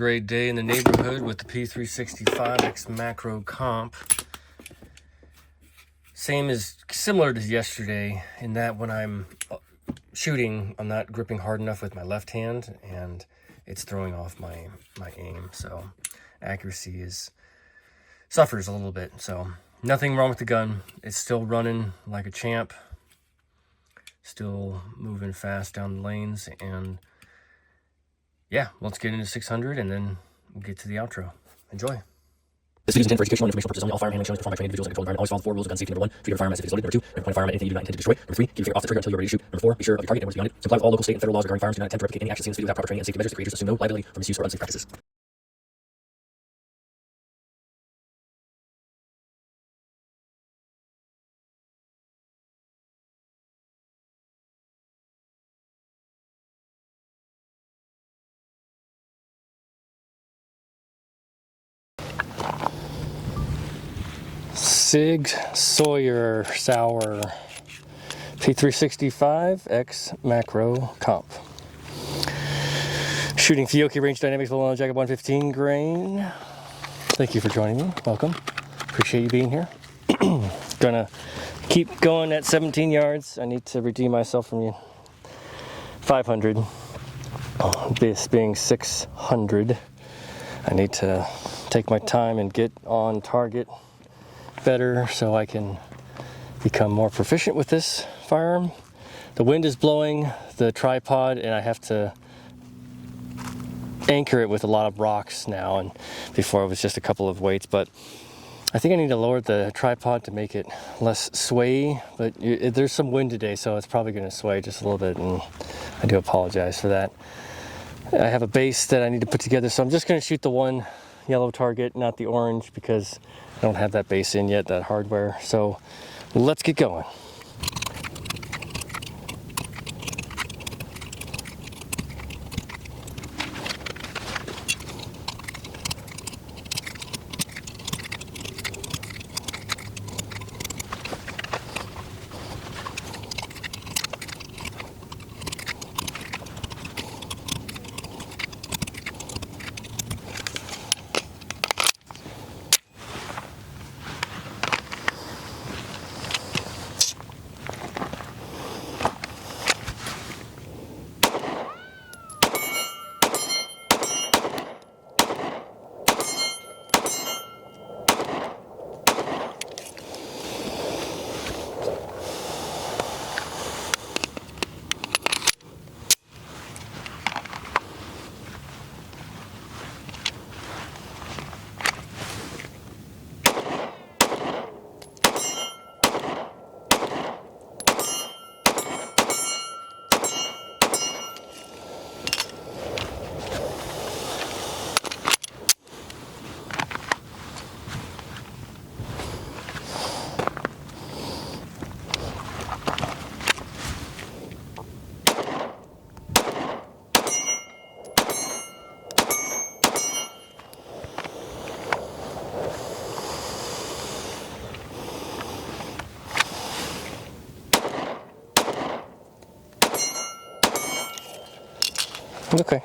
Great day in the neighborhood with the P365-XMACRO Comp. Similar to yesterday in that when I'm shooting, I'm not gripping hard enough with my left hand and it's throwing off my aim. So accuracy suffers a little bit. So nothing wrong with the gun. It's still running like a champ. Still moving fast down the lanes, and yeah, let's get into 600 and then we'll get to the outro. Enjoy. This video is intended for educational and informational purposes only. All firearm handling is performed by trained individuals and controlled environment. Always follow the 4 rules of gun safety. Number 1, treat your firearm as if it's loaded. Number 2, never point a firearm at anything you do not intend to destroy. Number 3, keep your finger off the trigger until you're ready to shoot. Number 4, be sure of your target and what's beyond it. Comply with all local, state, and federal laws regarding firearms. Do not attempt to replicate any action seen in this video without proper training and safety measures. The creators assume no liability for misuse or unsafe practices. Sig Sauer P365-XMACRO Comp. Shooting Fiocchi Range Dynamics Balloon Jacket 115 grain. Thank you for joining me. Welcome. Appreciate you being here. Gonna keep going at 17 yards. I need to redeem myself from you. 500. This being 600. I need to take my time and get on target better so I can become more proficient with this firearm. The wind is blowing the tripod and I have to anchor it with a lot of rocks now, and before it was just a couple of weights, but I think I need to lower the tripod to make it less sway, but there's some wind today, so it's probably going to sway just a little bit, and I do apologize for that. I have a base that I need to put together, so I'm just going to shoot the one yellow target, not the orange, because I don't have that base in yet, that hardware. So let's get going.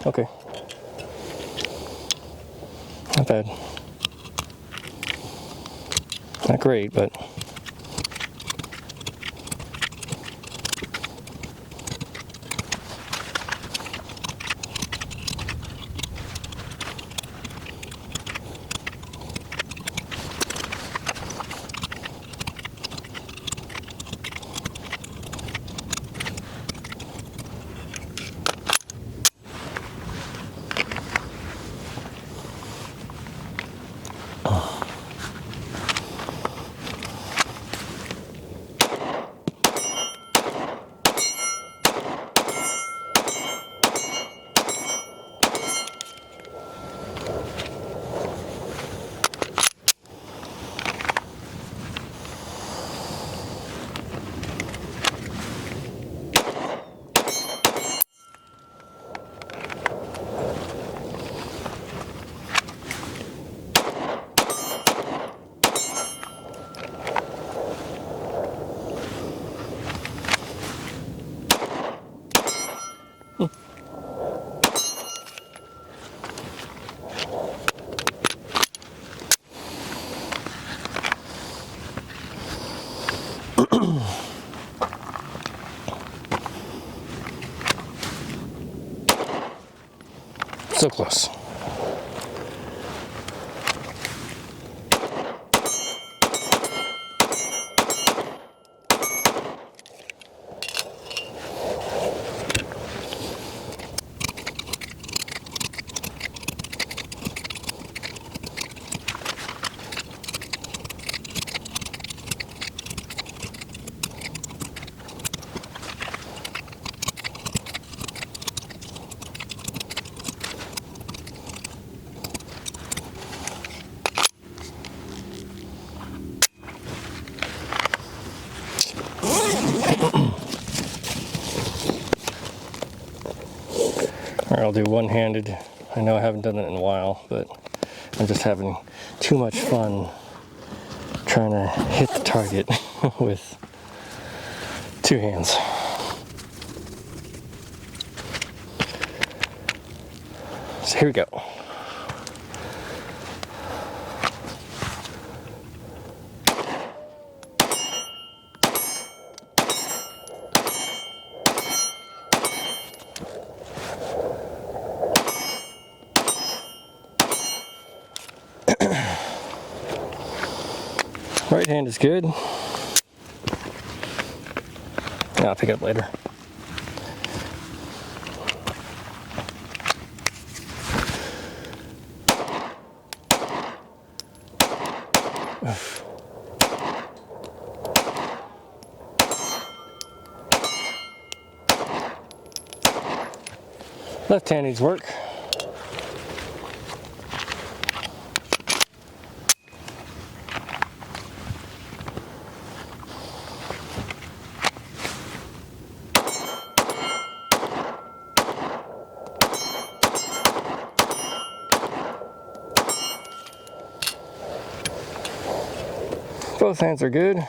Okay. Not bad. Not great, but So close. All right, I'll do one-handed. I know I haven't done it in a while, but I'm just having too much fun trying to hit the target with two hands. So here we go. Right hand is good. Yeah, I'll pick it up later. Left hand needs work. Both hands are good.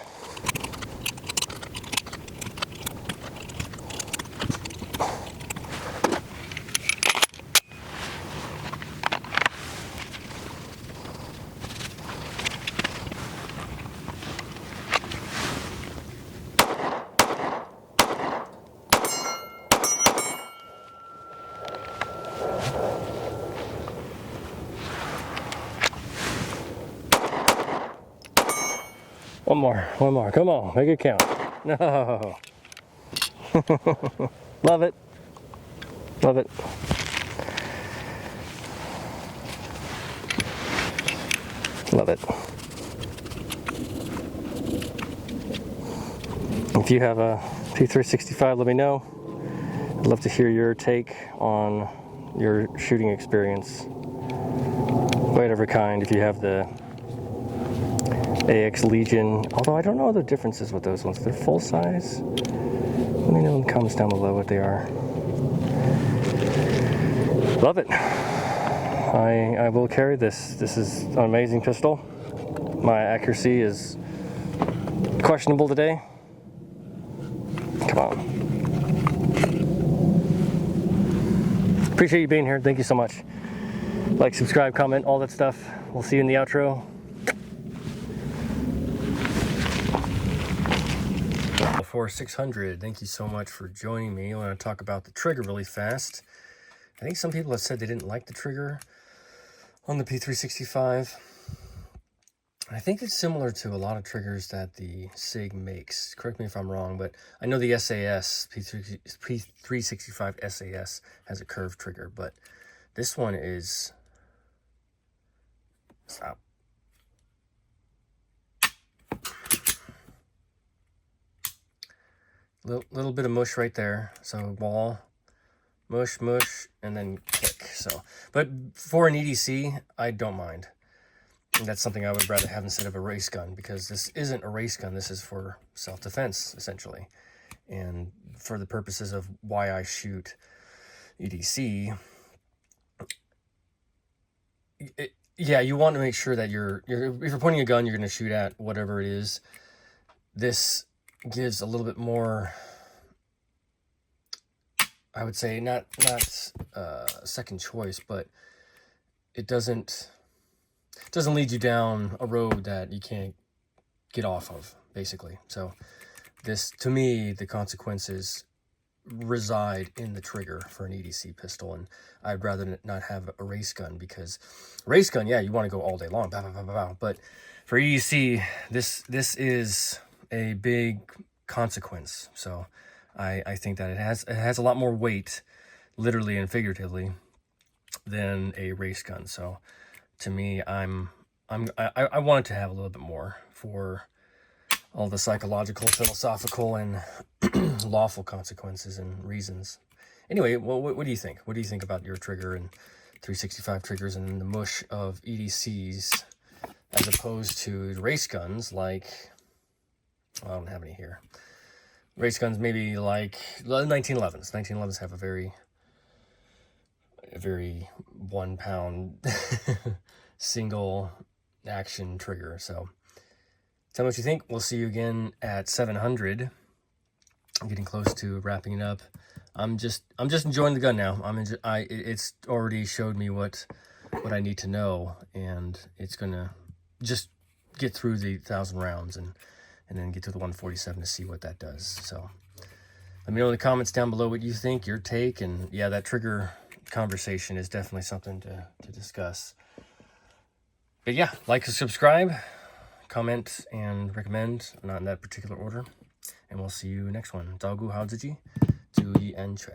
One more, come on, make it count. No. Love it. Love it. Love it. If you have a P365, let me know. I'd love to hear your take on your shooting experience. Whatever kind, if you have the AX Legion, although I don't know the differences with those ones. They're full size. Let me know in the comments down below what they are. Love it. I will carry this. This is an amazing pistol. My accuracy is questionable today. Come on. Appreciate you being here. Thank you so much. Like, subscribe, comment, all that stuff. We'll see you in the outro. 600. Thank you so much for joining me. I want to talk about the trigger really fast. I think some people have said they didn't like the trigger on the P365. I think it's similar to a lot of triggers that the Sig makes. Correct me if I'm wrong, but I know the SAS, P365 SAS has a curved trigger, but this one is... Stop. Little bit of mush right there. So wall, mush, and then kick. So, but for an EDC, I don't mind. And that's something I would rather have instead of a race gun, because this isn't a race gun. This is for self-defense, essentially. And for the purposes of why I shoot EDC, yeah, you want to make sure that if you're pointing a gun, you're going to shoot at whatever it is. This gives a little bit more, I would say, not second choice, but it doesn't lead you down a road that you can't get off of, basically. So this, to me, the consequences reside in the trigger for an EDC pistol, and I'd rather not have a race gun, because race gun, yeah, you want to go all day long, pow, pow, pow, pow, pow. But for EDC, this is a big consequence. So I think that it has a lot more weight, literally and figuratively, than a race gun. So to me, I want it to have a little bit more for all the psychological, philosophical, and lawful consequences and reasons. Anyway, well, what do you think? What do you think about your trigger and 365 triggers and the mush of EDCs as opposed to race guns like, well, I don't have any here. Race guns maybe like 1911s. 1911s have a very 1 pound single action trigger. So tell me what you think. We'll see you again at 700. I'm getting close to wrapping it up. I'm just enjoying the gun now. It's already showed me what I need to know, and it's gonna just get through the 1,000 rounds and then get to the 147 to see what that does. So let me know in the comments down below what you think, your take, and yeah, that trigger conversation is definitely something to discuss. But yeah, like and subscribe, comment, and recommend, not in that particular order. And we'll see you next one. 照顾好自己，注意安全。